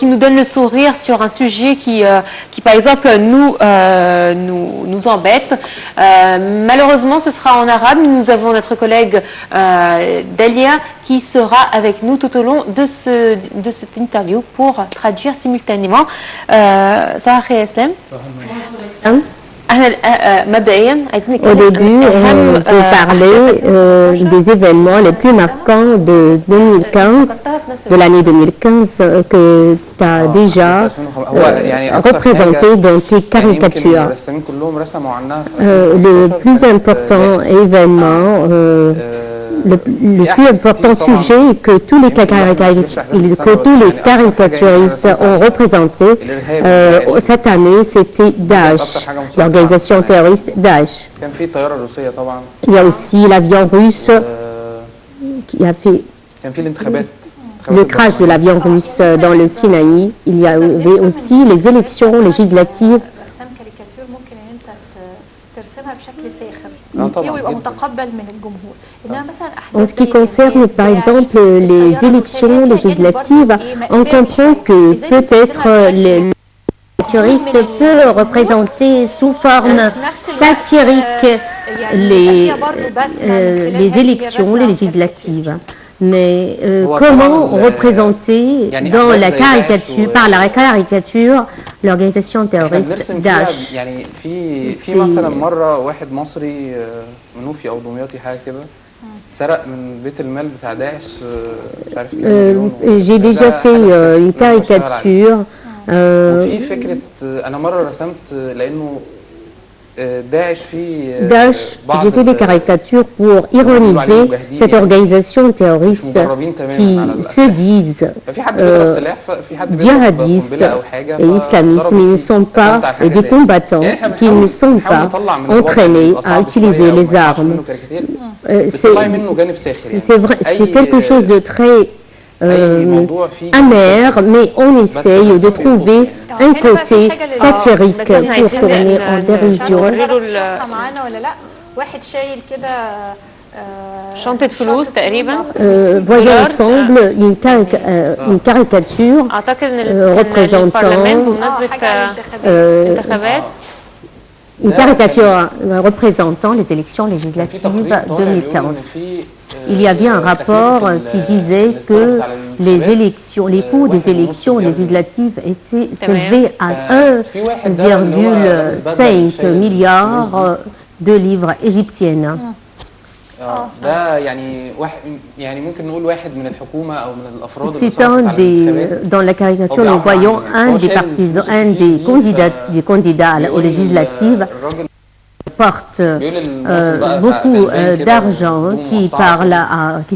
nous donne le sourire sur un sujet qui par exemple, nous embête. Malheureusement, ce sera en arabe. Nous avons notre collègue Dalia qui sera avec nous tout au long de cette interview pour traduire simultanément. Sarah Khayasem. Au début, on peut parler des événements les plus marquants de 2015, de l'année 2015, que tu as déjà représenté dans tes caricatures. Le plus important événement, le plus important sujet que tous les caricaturistes ont représenté cette année, c'était Daesh, l'organisation terroriste Daesh. Il y a aussi l'avion russe qui a fait le crash de l'avion russe dans le Sinaï. Il y avait aussi les élections législatives. En ce qui concerne par exemple les élections législatives, on comprend que peut-être les caricaturistes peuvent représenter sous forme satirique les élections législatives. Mais comment représenter dans la caricature, par la caricature, l'organisation terroriste Daesh? J'ai déjà fait une caricature. Daesh, j'ai fait des caricatures pour ironiser cette organisation terroriste qui se disent djihadistes et islamistes, mais ils ne sont pas des combattants, qui ne sont pas entraînés à utiliser les armes. C'est vrai, c'est quelque chose de très amer, mais on essaye de trouver un côté satirique pour tourner en dérision. Voyons ensemble une caricature représentant les élections législatives 2015. Il y avait un rapport qui disait que les coûts des élections législatives étaient élevés à 1,5 milliard de livres égyptiennes. C'est dans la caricature, nous voyons un des partisans, un des candidats aux législatives porte beaucoup d'argent, qui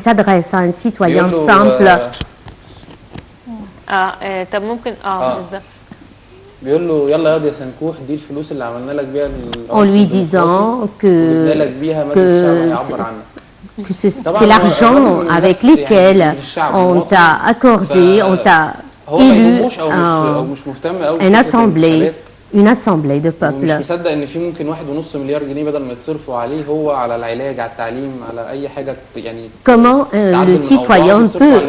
s'adresse à un citoyen simple. En lui disant que c'est l'argent avec lequel on t'a accordé, on t'a élu une assemblée de peuple. Comment le citoyen peut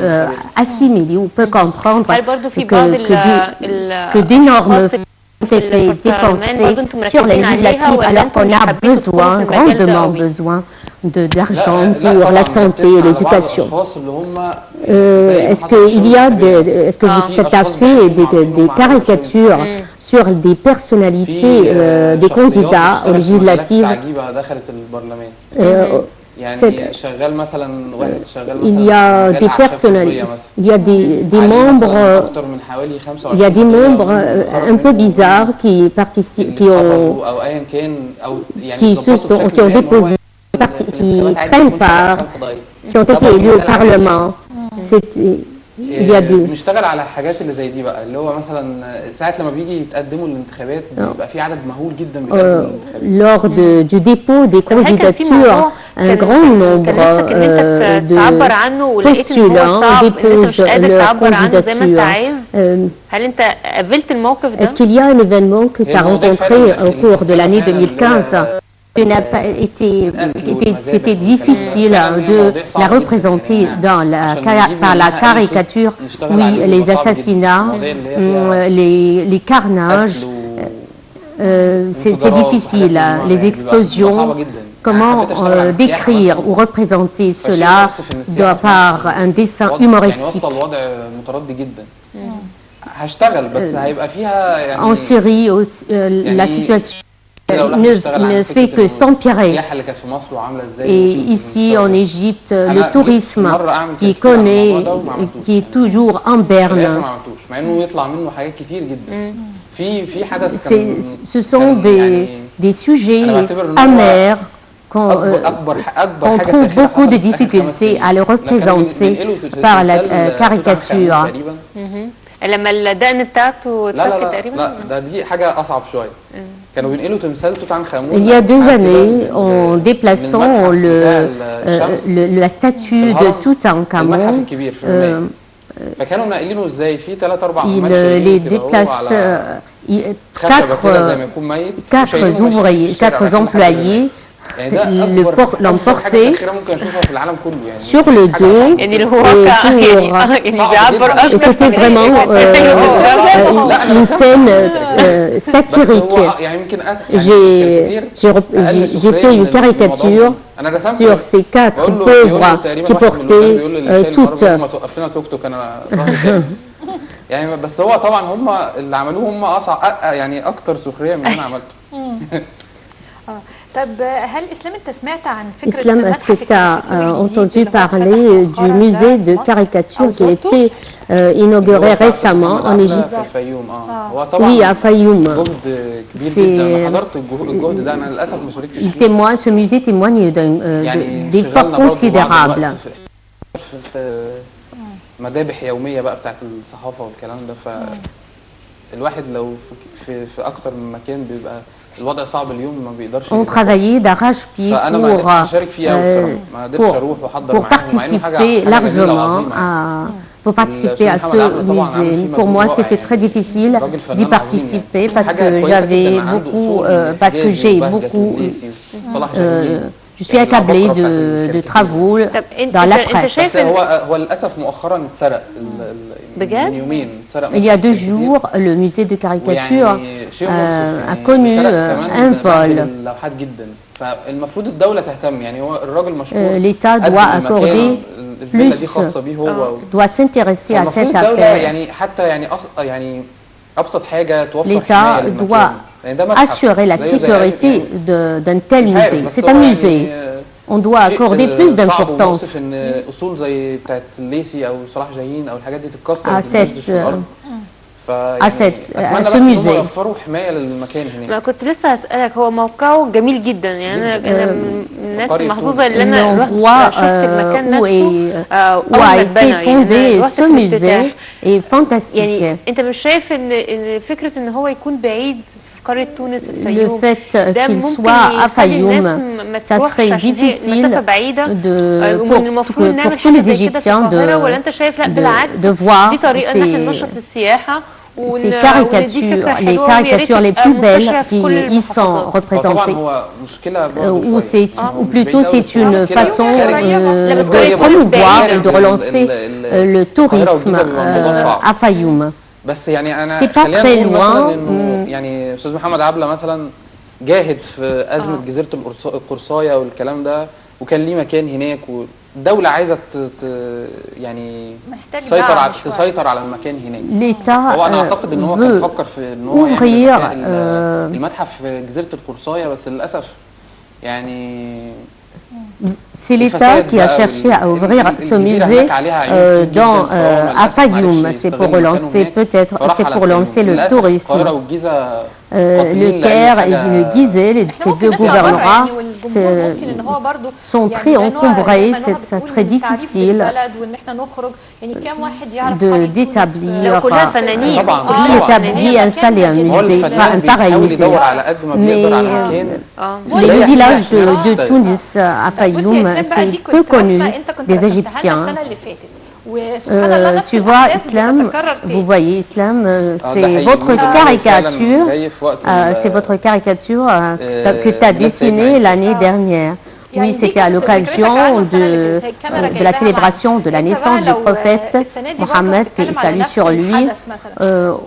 assimiler ou peut comprendre que d'énormes fonds ont été dépensés sur les législatives alors qu'on a grandement besoin d'argent pour la santé et l'éducation. Est-ce que vous avez fait des caricatures sur des personnalités des candidats aux législatives? Il y a des personnalités, il y a des membres un peu bizarres qui participent, qui ont déposé, qui prennent part, qui ont été élus au Parlement. Il y a des lors du dépôt des candidatures, un grand nombre de postulants déposent leur candidature. Est-ce qu'il y a un événement que tu as rencontré au cours de l'année 2015? n'a pas été, c'était difficile de la représenter par la caricature. Oui, les assassinats, les carnages, c'est difficile, les explosions. Comment décrire ou représenter cela par un dessin humoristique? En Syrie, la situation ne fait que s'empirer. Et ici, en Égypte, le tourisme qui est toujours en berne. Ce sont des sujets amers qu'on trouve beaucoup de difficultés à le représenter par la caricature. لما الدقن بتاعته اتفكت تقريبا؟ لا دي حاجه اصعب شويه. كانوا بينقلوا تمثال توت عنخ آمون. Il y a 2 années, en déplaçant la statue de Toutankhamon, فكانوا ناقلينه ازاي؟ في 3 4 il les déplace 4 employés l'emporter sur le dos et c'était vraiment une scène satirique. J'ai fait une caricature sur ces 4 pauvres qui portaient toutes. يعني بس هو طبعا هم اللي عملوه هم اصعب يعني اكتر سخريه من اللي انا عملته. طب هل اسلام انت سمعت عن فكره Islam, est-ce que tu as entendu parler du musée de caricature qui a été inauguré récemment en Égypte? Oui, à Fayoum. Ce musée témoigne d'efforts considérables. مذابح يوميه بقى بتاعت الصحافه والكلام ده فالواحد لو في اكتر من مكان بيبقى الوضع صعب اليوم ما بيقدرش. On travaillait d'arrache-pied pour participer largement à ce musée. Pour moi, c'était très difficile d'y participer parce que j'ai beaucoup je suis accablée de travaux dans la presse. Il y a 2 jours, le musée de caricature a connu un vol. L'État doit accorder plus, doit s'intéresser à cette affaire. L'État doit assurer la sécurité d'un tel musée. C'est un musée. On doit accorder plus d'importance à ce musée. كنت لسه هسألك هو موقعه جميل جدا يعني أنا من الناس المحظوظة اللي أنا رحت شفت المكان نفسه où a été fondé ce musée est fantastique. يعني أنت مش شايف إن فكرة إن هو يكون بعيد قرية تونس Le fait qu'il soit à Fayoum, ça serait difficile pour tous les Égyptiens de voir ces caricatures, les caricatures les plus belles qui y sont représentées. Ou plutôt c'est une façon de promouvoir et de relancer le tourisme à Fayoum. C'est pas très loin. يعني استاذ محمد عبله مثلا جاهد في ازمه جزيره القرصايه والكلام ده وكان ليه مكان هناك والدوله عايزه يعني تسيطر على المكان هناك. هو انا اعتقد ان هو كان فكر في ان هو المتحف في جزيره القرصايه بس للاسف يعني C'est l'État qui a cherché à ouvrir ce musée à Fayoum. C'est pour relancer le tourisme. Le Caire et le Gizeh, ces 2 gouvernorats sont très encombrés. Ça serait difficile d'installer un musée, un pareil musée. Mais le village de Tunis à Fayoum, c'est peu connu des Égyptiens. Tu vois, Islam, vous voyez, Islam, c'est votre caricature, que tu as dessinée l'année dernière. Oui, c'était à l'occasion de la célébration de la naissance du prophète Mohammed, et salut sur lui.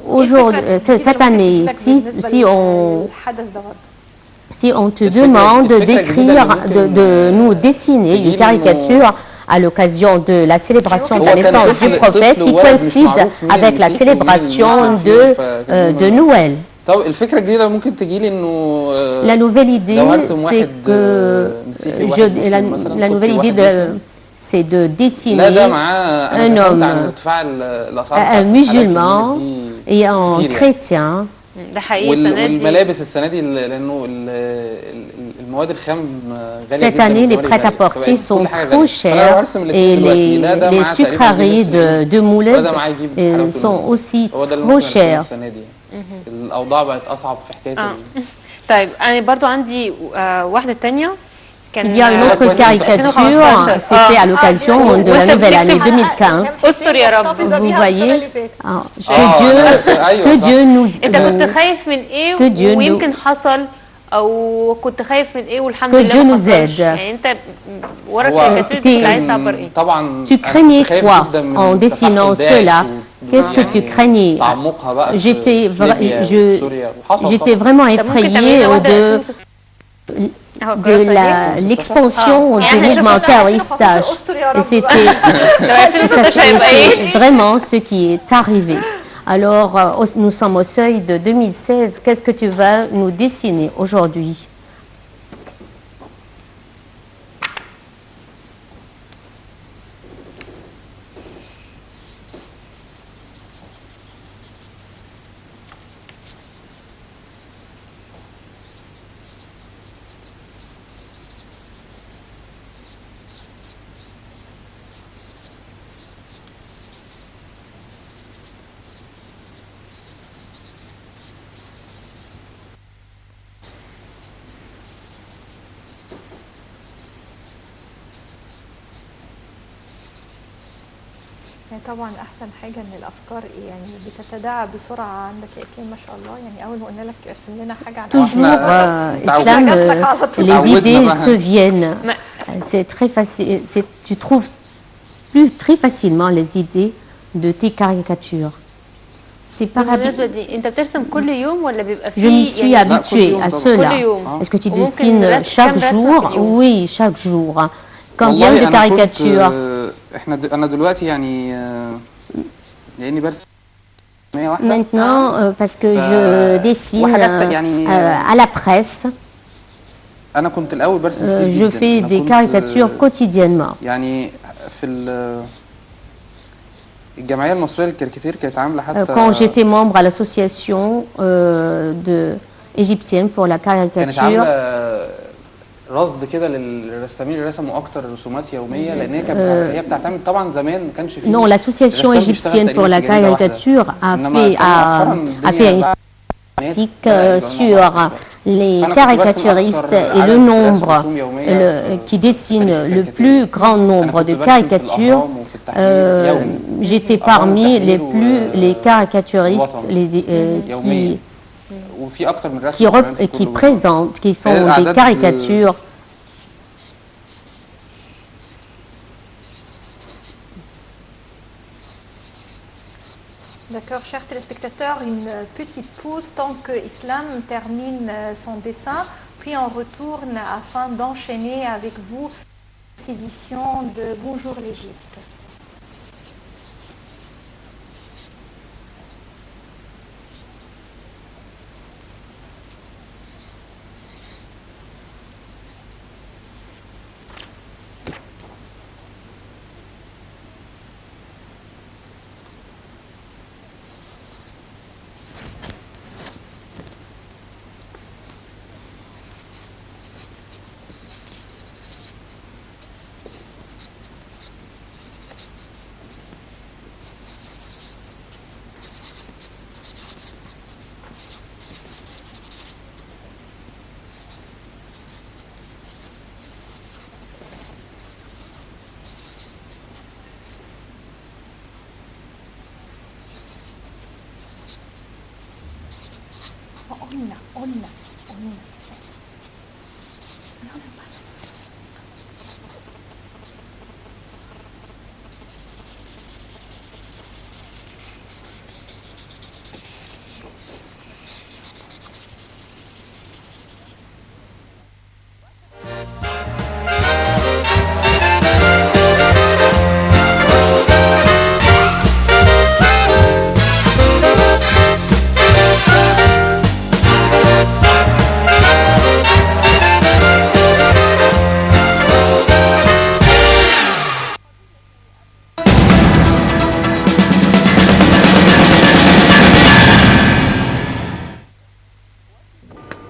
Aujourd'hui, cette année, si on te demande d'écrire, de nous dessiner une caricature à l'occasion de la célébration de la naissance du prophète qui coïncide avec la célébration de Noël. La nouvelle idée, c'est que c'est de dessiner un homme, un musulman et un chrétien. Cette année, les prêt-à-porter sont trop chers et les sucreries de Mouled sont aussi trop chères. طيب أنا برضو عندي واحدة تانية. Il y a une autre caricature, c'était à l'occasion de la nouvelle année 2015. Vous voyez que Dieu nous aide. Tu craignais quoi en dessinant cela? Qu'est-ce que tu craignais? J'étais vraiment effrayée de l'expansion du mouvement terroriste. Et c'est vraiment ce qui est arrivé. Alors, nous sommes au seuil de 2016. Qu'est-ce que tu vas nous dessiner aujourd'hui? طبعا احسن حاجه ان الافكار يعني بتتداعى بسرعه عندك يا اسلام ما شاء الله يعني اول ما قلنا لك ارسم لنا حاجه عن Islam, les idées te viennent. C'est très facile, tu trouves très facilement les idées de tes caricatures. C'est pas Je m'y suis habituée à cela. Est-ce que tu dessines chaque jour? Oui, chaque jour. Combien de caricatures? Maintenant, parce que je dessine à la presse, je fais des caricatures quotidiennement. Quand j'étais membre à l'association égyptienne pour la caricature, رصد كده للرسامين اللي رسموا اكتر رسومات يوميه لان هي كانت هي بتعتمد طبعا زمان ما كانش فيه. Non, l'association égyptienne pour la caricature a fait une statistique sur les caricaturistes et le nombre qui dessine le plus grand nombre de caricatures. J'étais parmi les caricaturistes qui présentent, qui font des caricatures. D'accord, chers téléspectateurs, une petite pause tant que Islam termine son dessin, puis on retourne afin d'enchaîner avec vous cette édition de Bonjour l'Égypte.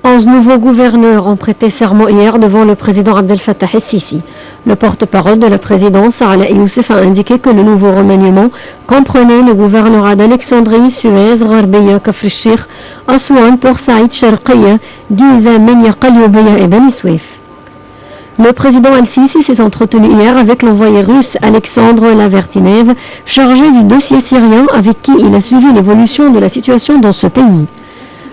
11 nouveaux gouverneurs ont prêté serment hier devant le président Abdel Fattah el-Sisi. Le porte-parole de la présidence, Ala Youssef, a indiqué que le nouveau remaniement comprenait le gouvernorat d'Alexandrie, Suez, Gharbiya, Kafr el-Sheikh, Aswan, Port Saïd, Sharqiya, Giza, Menia, Qalyoubiya et Bani Souif. Le président el-Sisi s'est entretenu hier avec l'envoyé russe Alexandre Lavertinev, chargé du dossier syrien, avec qui il a suivi l'évolution de la situation dans ce pays.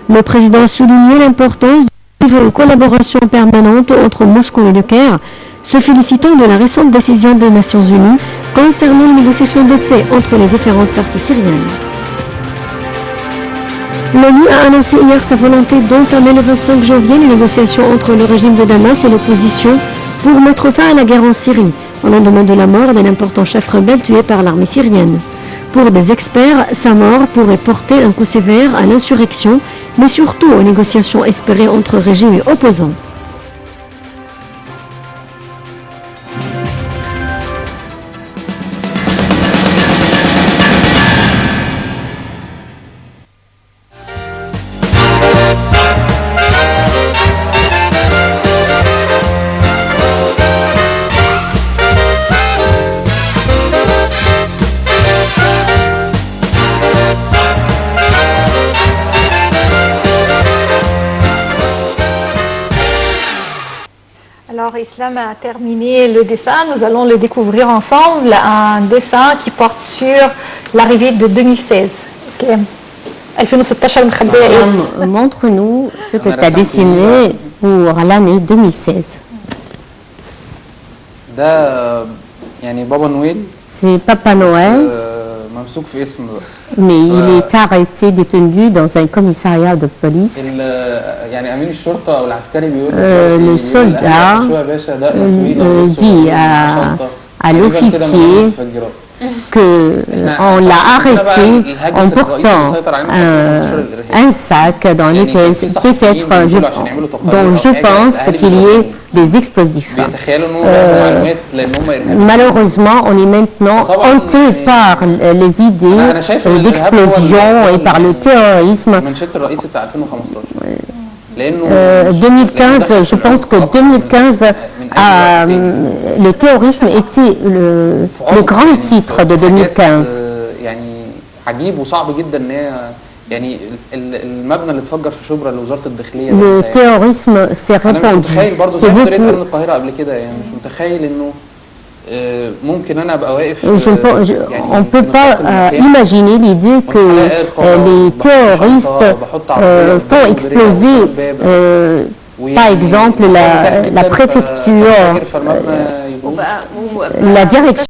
Le président a souligné l'importance de collaboration permanente entre Moscou et le Caire, se félicitant de la récente décision des Nations Unies concernant les négociations de paix entre les différentes parties syriennes. L'ONU a annoncé hier sa volonté d'entamer le 25 janvier les négociations entre le régime de Damas et l'opposition pour mettre fin à la guerre en Syrie, au lendemain de la mort d'un important chef rebelle tué par l'armée syrienne. Pour des experts, sa mort pourrait porter un coup sévère à l'insurrection, mais surtout aux négociations espérées entre régimes et opposants. Alors, Islam a terminé le dessin. Nous allons le découvrir ensemble. Un dessin qui porte sur l'arrivée de 2016. Islam. Montre-nous ce que tu as dessiné pour l'année 2016. C'est Papa Noël, mais il est arrêté, détenu dans un commissariat de police. Le soldat dit à l'officier qu'on l'a arrêté en portant un sac dans lequel peut-être, dont je pense qu'il y ait des explosifs. Malheureusement, on est maintenant hanté par les idées d'explosion et par le terrorisme. 2015, je pense que 2015, le terrorisme était le grand titre de 2015. Le terrorisme s'est répandu. C'est beaucoup. On ne peut pas imaginer l'idée que les terroristes font exploser, par exemple, la préfecture, la direction